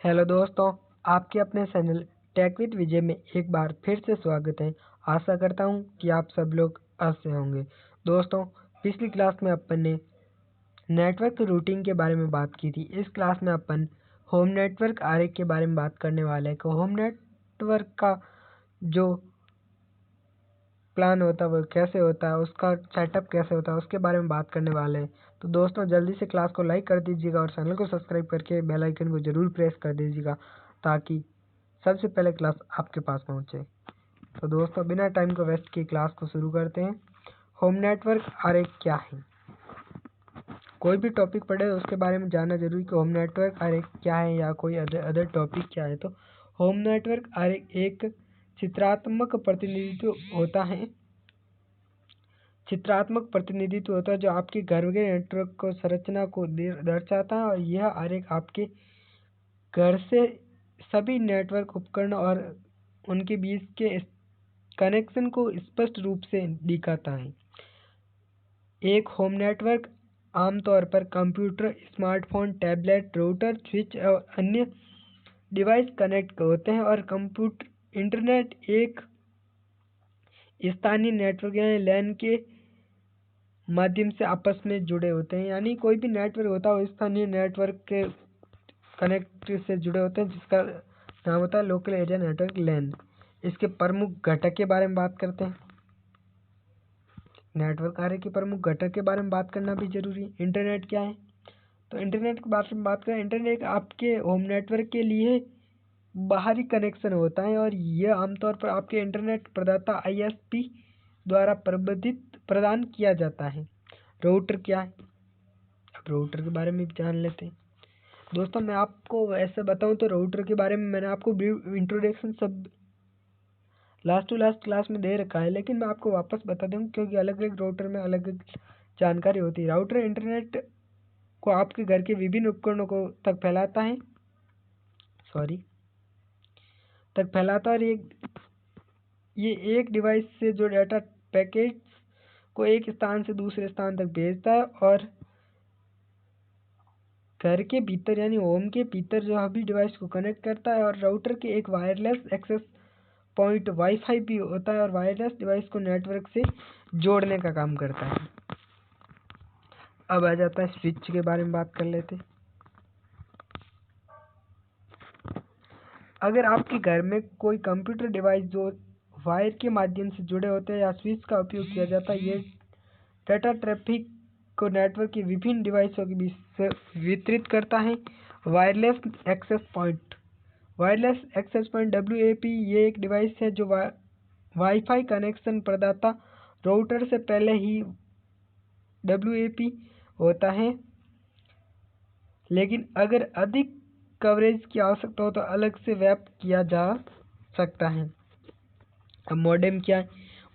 Hello दोस्तों, आपके अपने चैनल टेक विद विजय में एक बार फिर से स्वागत है। आशा करता हूँ कि आप सब लोग अच्छे होंगे। दोस्तों, पिछली क्लास में अपन ने नेटवर्क रूटिंग के बारे में बात की थी। इस क्लास में अपन होम नेटवर्क आरेख के बारे में बात करने वाले हैं कि होम नेटवर्क का जो प्लान होता है वो कैसे होता है, उसका सेटअप कैसे होता है, उसके बारे में बात करने वाले हैं। तो दोस्तों, जल्दी से क्लास को लाइक कर दीजिएगा और चैनल को सब्सक्राइब करके बेल आइकन को ज़रूर प्रेस कर दीजिएगा ताकि सबसे पहले क्लास आपके पास पहुंचे। तो दोस्तों, बिना टाइम को वेस्ट किए क्लास को शुरू करते हैं। होम नेटवर्क आरेख क्या है? कोई भी टॉपिक पढ़े उसके बारे में जानना जरूरी कि होम नेटवर्क आरेख क्या है या कोई अदर टॉपिक क्या है। तो होम नेटवर्क आरेख एक चित्रात्मक प्रतिनिधित्व होता है जो आपके घर के नेटवर्क को संरचना को दर्शाता है। और यह आरेख आपके घर से सभी नेटवर्क उपकरण और उनके बीच के कनेक्शन को स्पष्ट रूप से दिखाता है। एक होम नेटवर्क आमतौर पर computer, smartphone, tablet, router, switch और अन्य डिवाइस कनेक्ट होते हैं और कंप्यूटर इंटरनेट एक स्थानीय नेटवर्क यानी लैन के माध्यम से आपस में जुड़े होते हैं। यानी कोई भी नेटवर्क होता है वो स्थानीय नेटवर्क के कनेक्ट से जुड़े होते हैं, जिसका नाम होता है लोकल एरिया नेटवर्क लैन। इसके प्रमुख घटक के बारे में बात करते हैं। नेटवर्क आरेख के प्रमुख घटक के बारे में बात करना भी जरूरी है। इंटरनेट क्या है? तो इंटरनेट के बारे में बात करें, इंटरनेट आपके होम नेटवर्क के लिए बाहरी कनेक्शन होता है और यह आमतौर पर आपके इंटरनेट प्रदाता ISP द्वारा प्रदान किया जाता है। राउटर क्या है? अब राउटर के बारे में जान लेते हैं। दोस्तों, मैं आपको ऐसे बताऊं तो राउटर के बारे में मैंने आपको इंट्रोडक्शन सब लास्ट टू लास्ट क्लास में दे रखा है, लेकिन मैं आपको वापस बता दूं क्योंकि अलग अलग राउटर में अलग अलग जानकारी होती है। राउटर इंटरनेट को आपके घर के विभिन्न उपकरणों को तक फैलाता है और ये एक डिवाइस से जो डाटा पैकेट्स को एक स्थान से दूसरे स्थान तक भेजता है और घर के भीतर यानी होम के भीतर जो सभी डिवाइस को कनेक्ट करता है। और राउटर के एक वायरलेस एक्सेस पॉइंट वाईफाई भी होता है और वायरलेस डिवाइस को नेटवर्क से जोड़ने का काम करता है। अब आ जाता है स्विच के बारे में बात कर लेते हैं। अगर आपके घर में कोई कंप्यूटर डिवाइस जो वायर के माध्यम से जुड़े होते हैं या स्विच का उपयोग किया जाता है, ये डाटा ट्रैफिक को नेटवर्क की विभिन्न डिवाइसों के बीच से वितरित करता है। वायरलेस एक्सेस पॉइंट WAP ये एक डिवाइस है जो वाईफाई कनेक्शन प्रदाता राउटर से पहले ही WAP होता है, लेकिन अगर अधिक कवरेज की आवश्यकता हो तो अलग से व्याप किया जा सकता है। अब मॉडेम क्या है?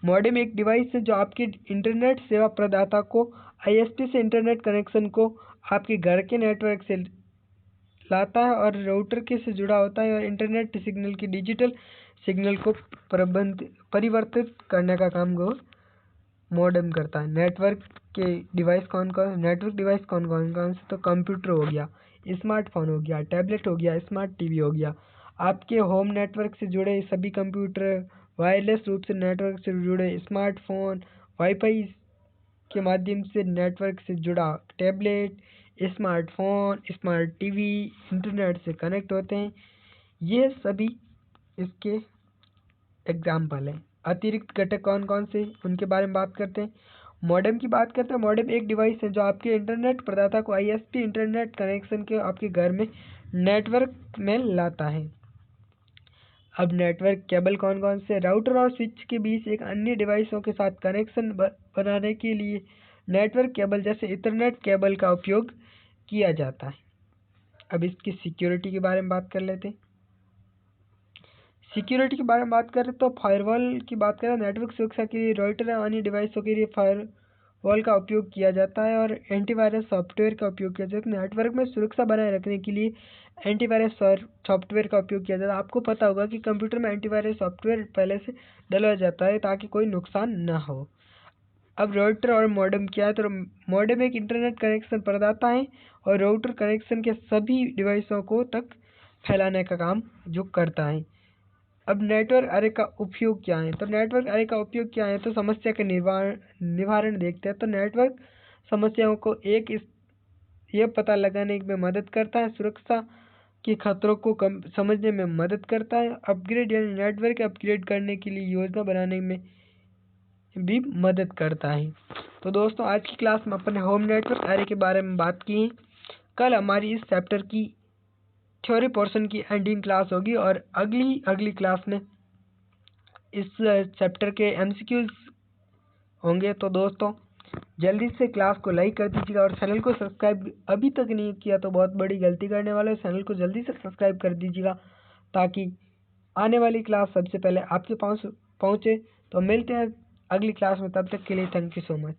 मॉडेम एक डिवाइस है जो आपके इंटरनेट सेवा प्रदाता को ISP से इंटरनेट कनेक्शन को आपके घर के नेटवर्क से लाता है और राउटर के से जुड़ा होता है और इंटरनेट सिग्नल की डिजिटल सिग्नल को परिवर्तित करने का काम को मॉडेम करता है। नेटवर्क डिवाइस कौन कौन से? तो कंप्यूटर हो गया, स्मार्टफोन हो गया, टैबलेट हो गया, स्मार्ट टीवी हो गया। आपके होम नेटवर्क से जुड़े सभी कंप्यूटर, वायरलेस रूप से नेटवर्क से जुड़े स्मार्टफोन, वाईफाई के माध्यम से नेटवर्क से जुड़ा tablet, smartphone, smart TV internet से कनेक्ट होते हैं। ये सभी इसके एग्जाम्पल हैं। अतिरिक्त घटक कौन कौन से, उनके बारे में बात करते हैं। मॉडेम की बात करते हैं। मॉडेम एक डिवाइस है जो आपके इंटरनेट प्रदाता को ISP इंटरनेट कनेक्शन के आपके घर में नेटवर्क में लाता है। अब नेटवर्क केबल कौन कौन से? राउटर और स्विच के बीच एक अन्य डिवाइसों के साथ कनेक्शन बनाने के लिए नेटवर्क केबल जैसे इथरनेट केबल का उपयोग किया जाता है। अब इसकी सिक्योरिटी के बारे में बात कर लेते हैं। सिक्योरिटी के बारे में बात करें तो फायरवॉल की बात करें, नेटवर्क सुरक्षा के लिए राउटर और अन्य डिवाइसों के लिए फायरवॉल का उपयोग किया जाता है और एंटीवायरस सॉफ्टवेयर का उपयोग किया जाता है। नेटवर्क में सुरक्षा बनाए रखने के लिए एंटीवायरस सॉफ्टवेयर का उपयोग किया जाता है। आपको पता होगा कि कंप्यूटर में एंटीवायरस सॉफ्टवेयर पहले से डलवाया जाता है ताकि कोई नुकसान ना हो। अब राउटर और मॉडेम क्या है? तो मॉडेम एक इंटरनेट कनेक्शन प्रदाता है और राउटर कनेक्शन के सभी डिवाइसों को तक फैलाने का काम जो करता है। अब नेटवर्क अर्रे का उपयोग क्या है? तो नेटवर्क अर्रे का उपयोग क्या है? तो समस्या के निवारण देखते हैं। तो नेटवर्क समस्याओं को यह पता लगाने में मदद करता है, सुरक्षा के खतरों को कम समझने में मदद करता है, अपग्रेड यानी नेटवर्क अपग्रेड करने के लिए योजना बनाने में भी मदद करता है। तो दोस्तों आज की क्लास में अपन ने होम नेटवर्क अर्रे के बारे में बात की है। कल हमारी इस चैप्टर की थ्योरी पोर्शन की एंडिंग क्लास होगी और अगली क्लास में इस चैप्टर के एमसीक्यूज होंगे। तो दोस्तों जल्दी से क्लास को लाइक कर दीजिएगा और चैनल को सब्सक्राइब अभी तक नहीं किया तो बहुत बड़ी गलती करने वाले हो। चैनल को जल्दी से सब्सक्राइब कर दीजिएगा ताकि आने वाली क्लास सबसे पहले आपके पास पहुँचे। तो मिलते हैं अगली क्लास में, तब तक के लिए थैंक यू सो मच।